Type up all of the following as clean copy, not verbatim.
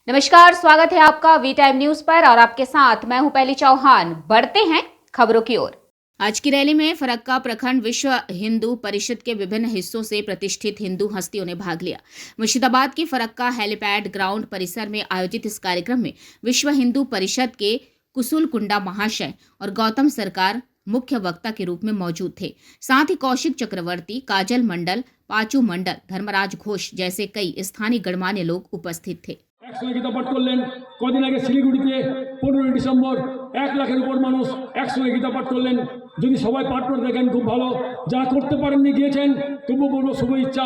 नमस्कार, स्वागत है आपका वी टाइम न्यूज पर और आपके साथ मैं हूं पहली चौहान। बढ़ते हैं खबरों की ओर। आज की रैली में फरक्का प्रखंड विश्व हिंदू परिषद के विभिन्न हिस्सों से प्रतिष्ठित हिंदू हस्तियों ने भाग लिया। मुर्शिदाबाद की फरक्का हेलीपैड ग्राउंड परिसर में आयोजित इस कार्यक्रम में विश्व हिंदू परिषद के कुसुल कुंडा महाशय और गौतम सरकार मुख्य वक्ता के रूप में मौजूद थे। साथ ही कौशिक चक्रवर्ती, काजल मंडल, पाचू मंडल, धर्मराज घोष जैसे कई स्थानीय गणमान्य लोग उपस्थित थे। একসঙ্গে গীতা পাঠ করলেন। কদিন আগে শিলিগুড়িতে 15 ডিসেম্বর 1 লাখের উপর মানুষ একসঙ্গে গীতা পাঠ করলেন। যদি সবাই পাঠ করে দেখেন খুব ভালো, যারা করতে পারেননি গিয়েছেন তবু বলবো শুভ ইচ্ছা,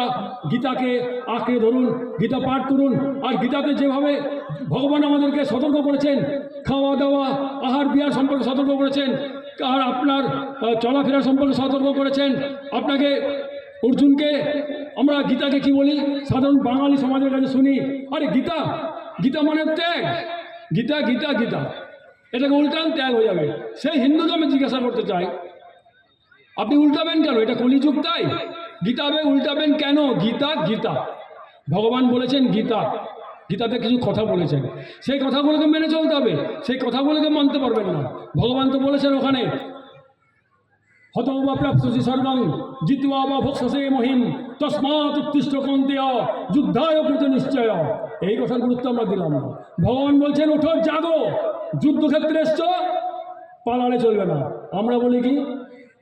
গীতাকে আঁকড়ে ধরুন, গীতা পাঠ করুন। আর গীতাতে যেভাবে ভগবান আমাদেরকে সতর্ক করেছেন, খাওয়া দাওয়া আহার বিহার সম্পর্কে সতর্ক করেছেন, আর আপনার চলাফেরা সম্পর্কে সতর্ক করেছেন। আপনাকে অর্জুনকে আমরা গীতাকে কি বলি, সাধারণ বাঙালি সমাজের কাছে শুনি, আরে গীতা, গীতা মানে ত্যাগ, গীতা গীতা গীতা, এটাকে উল্টান ত্যাগ হয়ে যাবে। সেই হিন্দুকে আমি জিজ্ঞাসা করতে চাই, আপনি উল্টাবেন কেন? এটা কলিযুগ, তাই গীতাবে উল্টাবেন কেন? গীতা গীতা, ভগবান বলেছেন গীতা, গীতাতে কিছু কথা বলেছেন, সেই কথাগুলোকে মেনে চলতে হবে, সেই কথাগুলোকে মানতে পারবেন না। ভগবান তো বলেছেন ওখানে, হতবা প্রাপ্তসি সর্বং জিত্বা বা ভক্ষসে মহিম তস্মাৎ উত্তিষ্ঠ কৌন্তেয় যুদ্ধায় কৃত নিশ্চয়। এই কথার গুরুত্ব আমরা দিলাম না। ভগবান বলছেন ওঠো, জাগো, যুদ্ধক্ষেত্রে এসছো, পালালে চলবে না। আমরা বলি কি,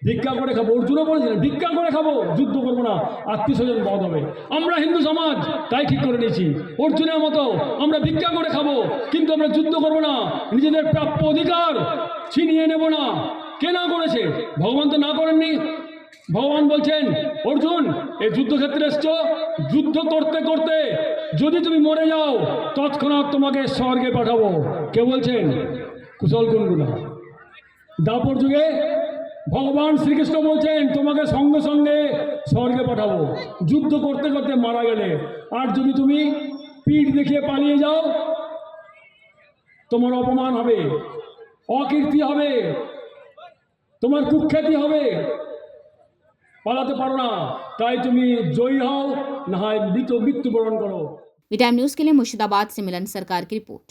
ভিক্ষা করে খাবো। অর্জুনও বলেছিলেন ভিক্ষা করে খাবো, যুদ্ধ করবো না, আত্মীয় স্বজন বধ হবে। আমরা হিন্দু সমাজ তাই ঠিক করে নিয়েছি অর্জুনের মতো, আমরা ভিক্ষা করে খাবো কিন্তু আমরা যুদ্ধ করবো না, নিজেদের প্রাপ্য অধিকার ছিনিয়ে নেব না। কে না করেছে? ভগবান তো না করেননি। ভগবান বলছেন অর্জুন, এই যুদ্ধক্ষেত্রে এসছো, যুদ্ধ করতে করতে যদি তুমি মরে যাও তৎক্ষণাৎ তোমাকে স্বর্গে পাঠাবো। কে বলছেন? কুশল কুণ্ডুলা। দাপর যুগে ভগবান শ্রীকৃষ্ণ বলছেন তোমাকে সঙ্গে সঙ্গে স্বর্গে পাঠাবো যুদ্ধ করতে করতে মারা গেলে। আর যদি তুমি পিঠ দেখিয়ে পালিয়ে যাও তোমার অপমান হবে, অকীর্তি হবে, তোমার কুখ্যাতি হবে, পালাতে পারো না। তাই তুমি জয়ী হও, না হয় মৃত্যুবরণ করো। वी टाइम न्यूज के लिए मुर्शिदाबाद से मिलन सरकार की रिपोर्ट।